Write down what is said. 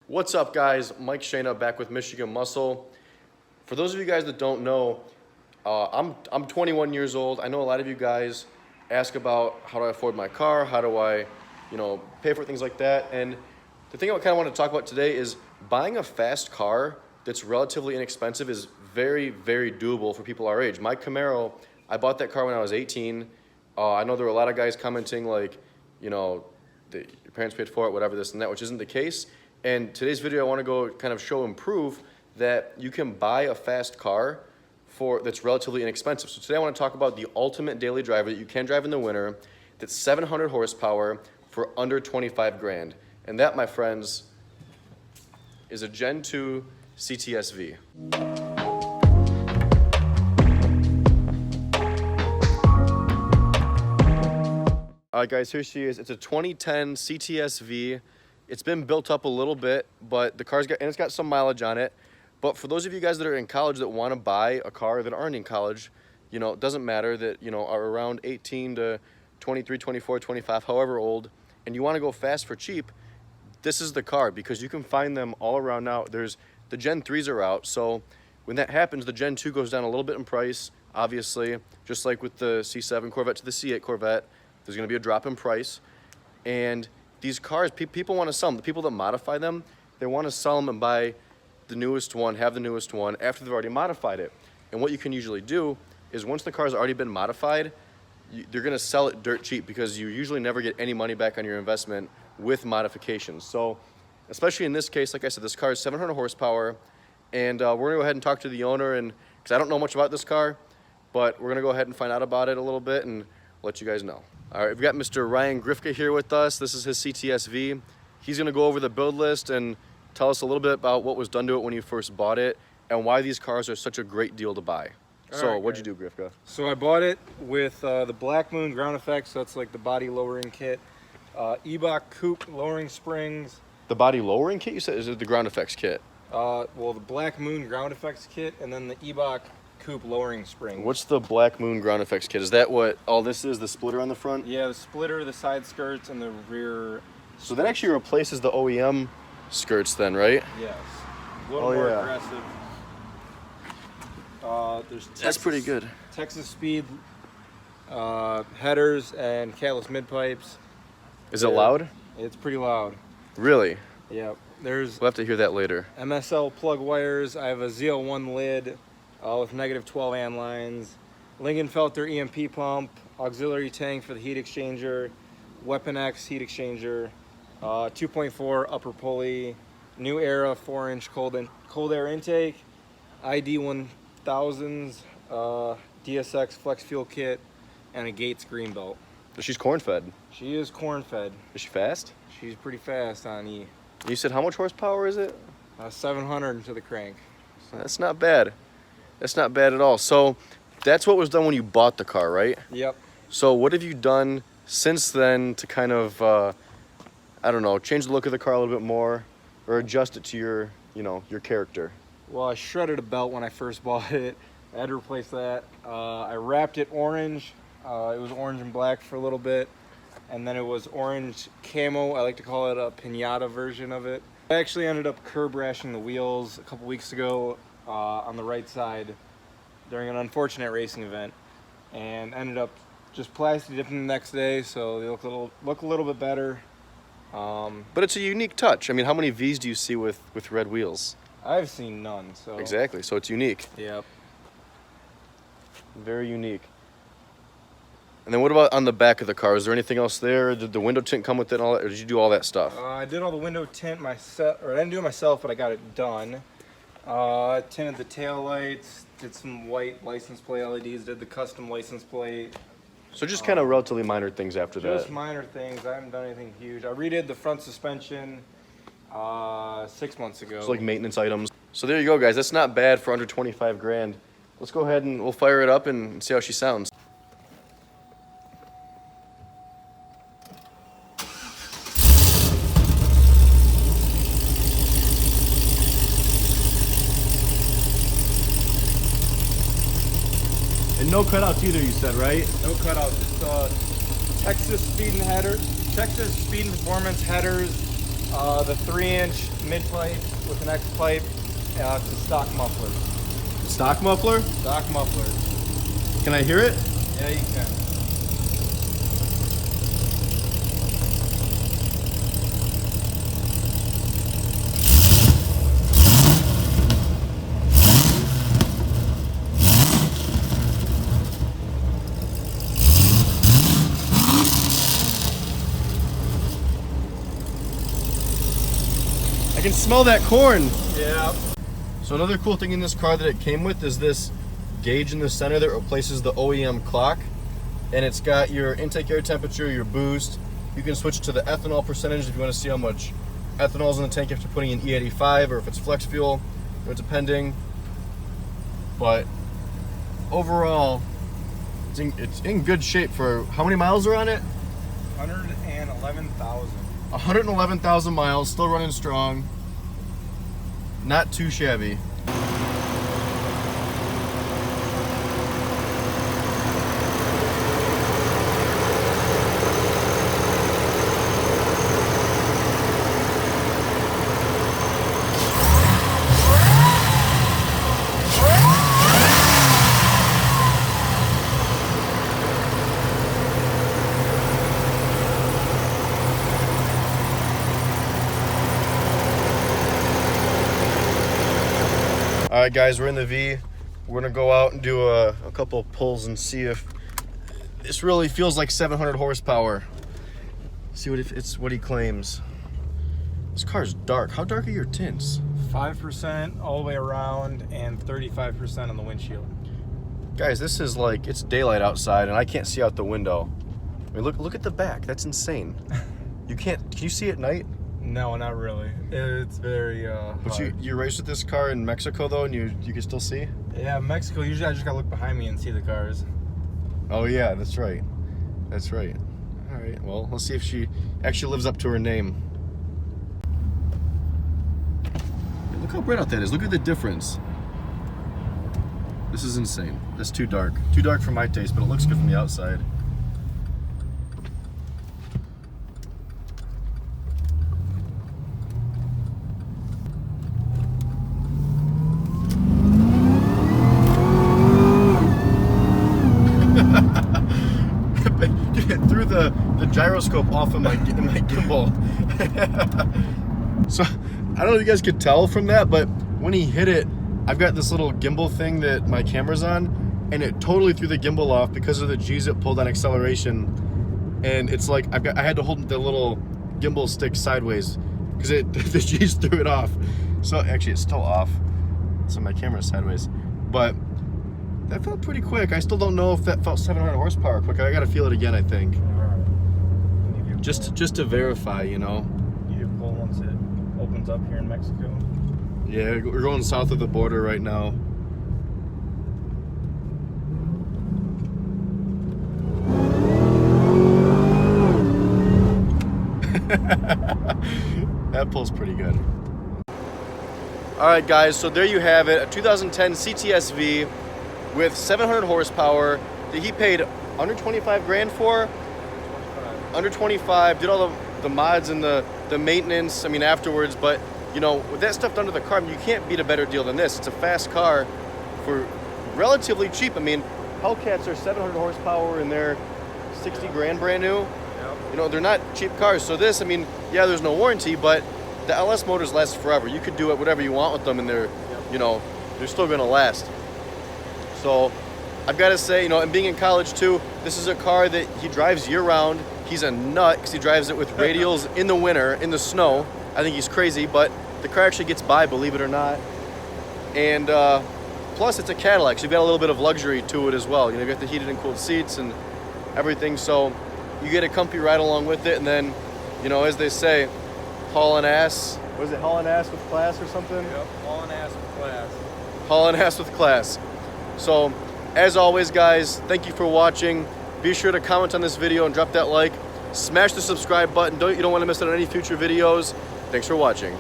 What's up, guys? Mike Shana back with Michigan Muscle. For those of you guys that don't know, I'm 21 years old. I know a lot of you guys ask about how do I afford my car, how do I, pay for things like that. And the thing I kind of want to talk about today is buying a fast car that's relatively inexpensive is very, very doable for people our age. My Camaro, I bought that car when I was 18. I know there were a lot of guys commenting like, your parents paid for it, whatever, this and that, which isn't the case. And today's video, I want to go kind of show and prove that you can buy a fast car that's relatively inexpensive. So today I want to talk about the ultimate daily driver that you can drive in the winter that's 700 horsepower for under 25 grand. And that, my friends, is a Gen 2 CTS-V. All right, guys, here she is. It's a 2010 CTS-V. It's been built up a little bit, but it's got some mileage on it. But for those of you guys that are in college that want to buy a car that aren't in college, it doesn't matter that, are around 18 to 23, 24, 25, however old, and you want to go fast for cheap, this is the car because you can find them all around now. The Gen 3s are out, so when that happens, the Gen 2 goes down a little bit in price, obviously, just like with the C7 Corvette to the C8 Corvette. There's going to be a drop in price, and these cars, people want to sell them. The people that modify them, they want to sell them and buy the newest one, have the newest one after they've already modified it. And what you can usually do is once the car's already been modified, they're going to sell it dirt cheap because you usually never get any money back on your investment with modifications. So especially in this case, like I said, this car is 700 horsepower, and we're going to go ahead and talk to the owner, and because I don't know much about this car, but we're going to go ahead and find out about it a little bit and let you guys know. All right, we've got Mr. Ryan Grifka here with us. This is his CTS-V. He's going to go over the build list and tell us a little bit about what was done to it when you first bought it and why these cars are such a great deal to buy. So what'd you do, Grifka? So I bought it with the Black Moon ground effects, so that's like the body lowering kit. IROC coupe lowering springs. The body lowering kit, you said? Is it the ground effects kit? Well, the Black Moon ground effects kit, and then the IROC coupe lowering springs. What's the Black Moon ground effects kit? Is that what all this is, the splitter on the front? Yeah, the splitter, the side skirts, and the rear. So that actually replaces the OEM skirts then, right? Yes. A little more aggressive. That's pretty good. Texas Speed headers and catless mid pipes. Is it loud? It's pretty loud. Really? Yep. We'll have to hear that later. MSL plug wires. I have a ZL1 lid with negative 12 amp lines. Lingenfelter EMP pump. Auxiliary tank for the heat exchanger. Weapon X heat exchanger. 2.4 upper pulley. New Era 4-inch cold air intake. ID 1000s. DSX flex fuel kit. And a Gates green belt. So she's corn fed. She is corn fed. Is she fast? She's pretty fast on E. You said how much horsepower is it? 700 to the crank. So that's not bad. That's not bad at all. So that's what was done when you bought the car, right? Yep. So what have you done since then to kind of, I don't know, change the look of the car a little bit more or adjust it to your, your character? Well, I shredded a belt when I first bought it. I had to replace that. I wrapped it orange. It was orange and black for a little bit. And then it was orange camo. I like to call it a pinata version of it. I actually ended up curb rashing the wheels a couple weeks ago on the right side during an unfortunate racing event, and ended up just plastic dipping the next day, so they look a little bit better. But it's a unique touch. I mean, how many V's do you see with red wheels? I've seen none. So exactly. So it's unique. Yep. Very unique. And then what about on the back of the car? Is there anything else there? Did the window tint come with it and all that, or did you do all that stuff? I did all the window tint myself, or I didn't do it myself, but I got it done. Tinted the tail lights, did some white license plate LEDs, did the custom license plate. So just kind of relatively minor things after that. Just minor things. I haven't done anything huge. I redid the front suspension 6 months ago. So like maintenance items. So there you go, guys. That's not bad for under 25 grand. Let's go ahead and we'll fire it up and see how she sounds. And no cutouts either, you said, right? No cutouts. Just Texas Speed and Performance headers, The 3-inch mid pipe with an X pipe to stock muffler. Stock muffler? Stock muffler. Can I hear it? Yeah, you can. I can smell that corn. Yeah. So another cool thing in this car that it came with is this gauge in the center that replaces the OEM clock. And it's got your intake air temperature, your boost. You can switch to the ethanol percentage if you want to see how much ethanol is in the tank after putting in E85 or if it's flex fuel, depending. But overall, it's in good shape for how many miles are on it? 111,000. 111,000 miles, still running strong. Not too shabby. All right, guys, we're in the V. We're gonna go out and do a couple pulls and see if this really feels like 700 horsepower. See what if it's what he claims. This car's dark. How dark are your tints? 5% all the way around and 35% on the windshield. Guys, this is like, it's daylight outside and I can't see out the window. I mean, look at the back. That's insane. Can you see at night? No, not really. It's very But hard. you raced with this car in Mexico though, and you can still see? Yeah, Mexico, usually I just gotta look behind me and see the cars. Oh yeah, that's right. That's right. All right, well, let's see if she actually lives up to her name. Look how bright out that is. Look at the difference. This is insane. That's too dark. Too dark for my taste, but it looks good from the outside. Threw the gyroscope off of my gimbal. So I don't know if you guys could tell from that, but when he hit it, I've got this little gimbal thing that my camera's on, and it totally threw the gimbal off because of the G's it pulled on acceleration. And it's like I had to hold the little gimbal stick sideways because the G's threw it off. So actually, it's still off. So my camera's sideways, but that felt pretty quick. I still don't know if that felt 700 horsepower quick. I gotta feel it again, I think. Just to verify, you know. You pull once it opens up here in Mexico. Yeah, we're going south of the border right now. That pulls pretty good. All right, guys, so there you have it. A 2010 CTS-V with 700 horsepower that he paid under 25 grand for. 25. Under 25, did all the mods and the maintenance, I mean, afterwards. But, you know, with that stuff done to the car, I mean, you can't beat a better deal than this. It's a fast car for relatively cheap. I mean, Hellcats are 700 horsepower and they're 60 grand brand new. Yep. You know, they're not cheap cars. So this, I mean, yeah, there's no warranty, but the LS motors last forever. You could do it whatever you want with them and they're, you know, they're still gonna last. So I've got to say, you know, and being in college too, this is a car that he drives year round. He's a nut because he drives it with radials in the winter, in the snow. I think he's crazy, but the car actually gets by, believe it or not. And plus it's a Cadillac, so you've got a little bit of luxury to it as well. You know, you got the heated and cooled seats and everything, so you get a comfy ride along with it. And then, you know, as they say, hauling ass. What is it, hauling ass with class or something? Yep, hauling ass with class. Hauling ass with class. So, as always, guys, thank you for watching. Be sure to comment on this video and drop that like. Smash the subscribe button. You don't want to miss out on any future videos. Thanks for watching.